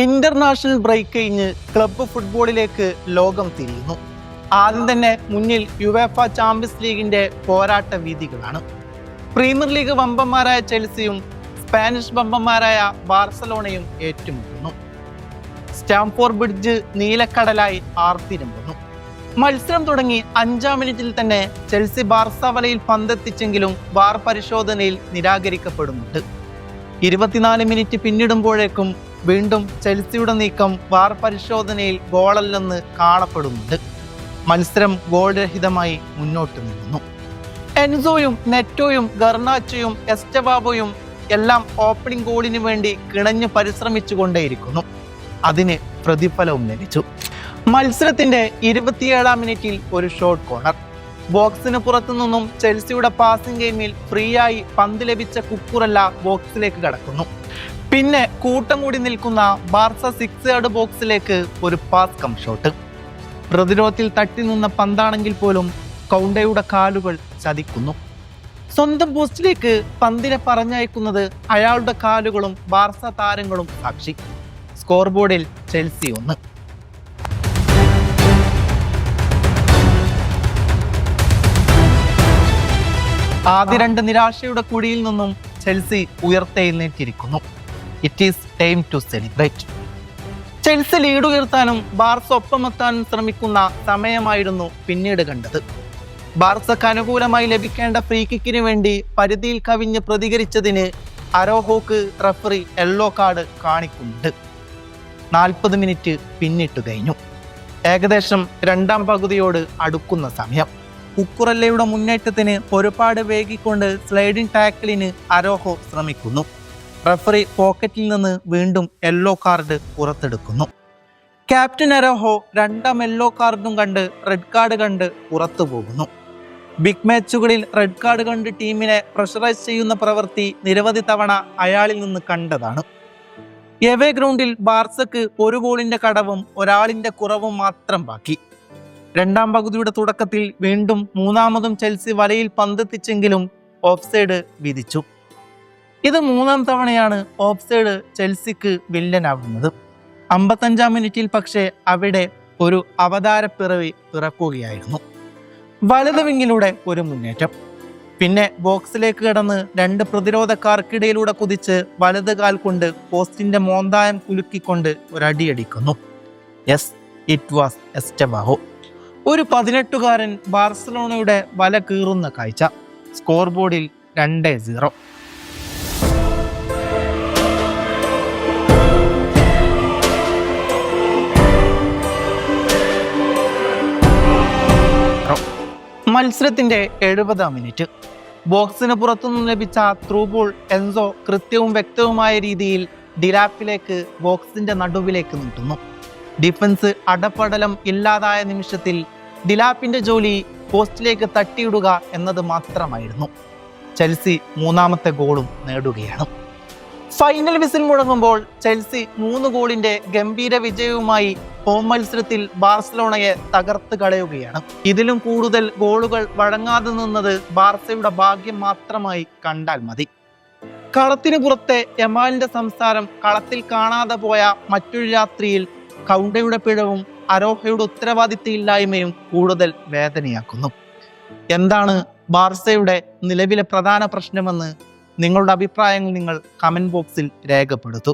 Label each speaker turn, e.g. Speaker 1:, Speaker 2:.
Speaker 1: International break കഴിഞ്ഞ് club ഫുട്ബോളിലേക്ക് ലോകം തിരിയുന്നു. ആദ്യം തന്നെ മുന്നിൽ യുവേഫ ചാമ്പ്യൻസ് ലീഗിന്റെ പോരാട്ട വീഥികളാണ്. പ്രീമിയർ ലീഗ് വമ്പന്മാരായ ചെൽസിയും സ്പാനിഷ് വമ്പന്മാരായ ബാർസലോണയും ഏറ്റുമുട്ടുന്നു. സ്റ്റാംഫോർഡ് ബ്രിഡ്ജ് നീലക്കടലായി ആർത്തിരമ്പുന്നു. മത്സരം തുടങ്ങി 5-ാം മിനിറ്റിൽ തന്നെ ചെൽസി ബാർസ വലയിൽ പന്തെത്തിച്ചെങ്കിലും വാർ പരിശോധനയിൽ നിരാകരിക്കപ്പെടുന്നുണ്ട്. 24 മിനിറ്റ് പിന്നിടുമ്പോഴേക്കും വീണ്ടും ചെൽസിയുടെ നീക്കം വാർ പരിശോധനയിൽ ഗോളല്ലെന്ന് കാണപ്പെടുന്നുണ്ട്. മത്സരം ഗോൾ രഹിതമായി മുന്നോട്ട് നീങ്ങുന്നു. എൻസോയും നെറ്റോയും ഗർണാച്ചോയും എസ്റ്റവാബോയും എല്ലാം ഓപ്പണിംഗ് ഗോളിന് വേണ്ടി കിണഞ്ഞു പരിശ്രമിച്ചുകൊണ്ടേയിരിക്കുന്നു. അതിന് പ്രതിഫലവും ലഭിച്ചു. മത്സരത്തിന്റെ 27-ാം മിനിറ്റിൽ ഒരു ഷോട്ട് കോർണർ. ബോക്സിന് പുറത്തു നിന്നും ചെൽസിയുടെ പാസിംഗ് ഗെയിമിൽ ഫ്രീ ആയി പന്ത് ലഭിച്ച കുക്കുറല്ല ബോക്സിലേക്ക് കടക്കുന്നു. പിന്നെ കൂട്ടം കൂടി നിൽക്കുന്ന ബാർസ 6 യാർഡ് ബോക്സിലേക്ക് ഒരു പാസ് കം ഷോട്ട്. പ്രതിരോധത്തിൽ തട്ടി നിന്ന പന്താണെങ്കിൽ പോലും കൗണ്ടയുടെ കാലുകൾ ചതിക്കുന്നു. സ്വന്തം പോസ്റ്റിലേക്ക് പന്തിനെ പറഞ്ഞയക്കുന്നത് അയാളുടെ കാലുകളും ബാർസ താരങ്ങളും സാക്ഷി. സ്കോർ ബോർഡിൽ ചെൽസി 1. ആദ്യ 2 നിരാശയുടെ കുഴിയിൽ നിന്നും ചെൽസി ഉയർത്തെഴുന്നേറ്റിരിക്കുന്നു. It is time to celebrate. Chelsea lead ഉയർത്താനും ബാർസ ഒപ്പമെത്താനും ശ്രമിക്കുന്ന സമയമായിരുന്നു പിന്നീട് കണ്ടത്. ബാർസക്ക് അനുകൂലമായി ലഭിക്കേണ്ട ഫ്രീ കിക്കിന് വേണ്ടി പരിധിയിൽ കവിഞ്ഞ് പ്രതികരിച്ചതിന് അരോഹോക്ക് റഫറി യെല്ലോ കാർഡ് കാണിക്കുന്നുണ്ട്. 40 മിനിറ്റ് പിന്നിട്ട് കഴിഞ്ഞു. ഏകദേശം 2-ാം പകുതിയോട് അടുക്കുന്ന സമയം. കുക്കുറല്ലയുടെ മുന്നേറ്റത്തിന് ഒരുപാട് വേഗിക്കൊണ്ട് സ്ലൈഡിംഗ് ടാക്കിളിന് അരോഹോ ശ്രമിക്കുന്നു. റഫറി പോക്കറ്റിൽ നിന്ന് വീണ്ടും യെല്ലോ കാർഡ് പുറത്തെടുക്കുന്നു. ക്യാപ്റ്റൻ അരോഹോ 2-ാം യെല്ലോ കാർഡും കണ്ട് റെഡ് കാർഡ് കണ്ട് പുറത്തു പോകുന്നു. ബിഗ് മാച്ചുകളിൽ റെഡ് കാർഡ് കണ്ട് ടീമിനെ പ്രഷറൈസ് ചെയ്യുന്ന പ്രവൃത്തി നിരവധി തവണ അയാളിൽ നിന്ന് കണ്ടതാണ്. എവേ ഗ്രൗണ്ടിൽ ബാർസക്ക് 1 ഗോളിന്റെ കടവും ഒരാളിന്റെ കുറവും മാത്രം ബാക്കി. 2-ാം പകുതിയുടെ തുടക്കത്തിൽ വീണ്ടും 3-മതും ചെൽസി വലയിൽ പന്തെത്തിച്ചെങ്കിലും ഓഫ്സൈഡ് വിധിച്ചു. ഇത് 3-ാം തവണയാണ് ഓഫ്സൈഡ് ചെൽസിക്ക് വില്ലനാവുന്നത്. 55-ാം മിനിറ്റിൽ പക്ഷേ അവിടെ ഒരു അവതാരപ്പിറവി പിറക്കുകയായിരുന്നു. വലത് വിങ്ങിലൂടെ ഒരു മുന്നേറ്റം. പിന്നെ ബോക്സിലേക്ക് കടന്ന് 2 പ്രതിരോധക്കാർക്കിടയിലൂടെ കുതിച്ച് വലത് കാൽ കൊണ്ട് പോസ്റ്റിന്റെ മോന്തായം കുലുക്കിക്കൊണ്ട് ഒരടിയടിക്കുന്നു. Yes, it was Estevao. ഒരു 18-കാരൻ ബാർസലോണയുടെ വല കീറുന്ന കാഴ്ച. സ്കോർ ബോർഡിൽ 2-0. മത്സരത്തിന്റെ 70-ാം മിനിറ്റ്. ബോക്സിന് പുറത്തുനിന്ന് ലഭിച്ച ത്രൂ ബോൾ എൻസോ കൃത്യവും വ്യക്തവുമായ രീതിയിൽ ഡിലാപ്പിലേക്ക് ബോക്സിന്റെ നടുവിലേക്ക് നീട്ടുന്നു. ഡിഫൻസ് അടപടലം ഇല്ലാതായ നിമിഷത്തിൽ ഡിലാപ്പിന്റെ ജോലി പോസ്റ്റിലേക്ക് തട്ടിയിടുക എന്നത് മാത്രമായിരുന്നു. ചെൽസി 3-മത്തെ ഗോളും നേടുകയാണ്. ഫൈനൽ വിസിൽ മുഴങ്ങുമ്പോൾ ചെൽസി 3 ഗോളിന്റെ ഗംഭീര വിജയവുമായി ഹോം മത്സരത്തിൽ ബാർസലോണയെ തകർത്ത് കളയുകയാണ്. ഇതിലും കൂടുതൽ ഗോളുകൾ വഴങ്ങാതെ നിന്നത് ബാർസയുടെ ഭാഗ്യം മാത്രമായി കണ്ടാൽ മതി. കളത്തിന് പുറത്തെ യമാലിന്റെ സംസാരം കളത്തിൽ കാണാതെ പോയ മറ്റൊരു രാത്രിയിൽ കൗണ്ടയുടെ പിഴവും അരോഹയുടെ ഉത്തരവാദിത്തമില്ലായ്മയും കൂടുതൽ വേദനയാക്കുന്നു. എന്താണ് ബാർസയുടെ നിലവിലെ പ്രധാന പ്രശ്നമെന്ന് നിങ്ങളുടെ അഭിപ്രായങ്ങൾ നിങ്ങൾ കമന്റ് ബോക്സിൽ രേഖപ്പെടുത്തൂ.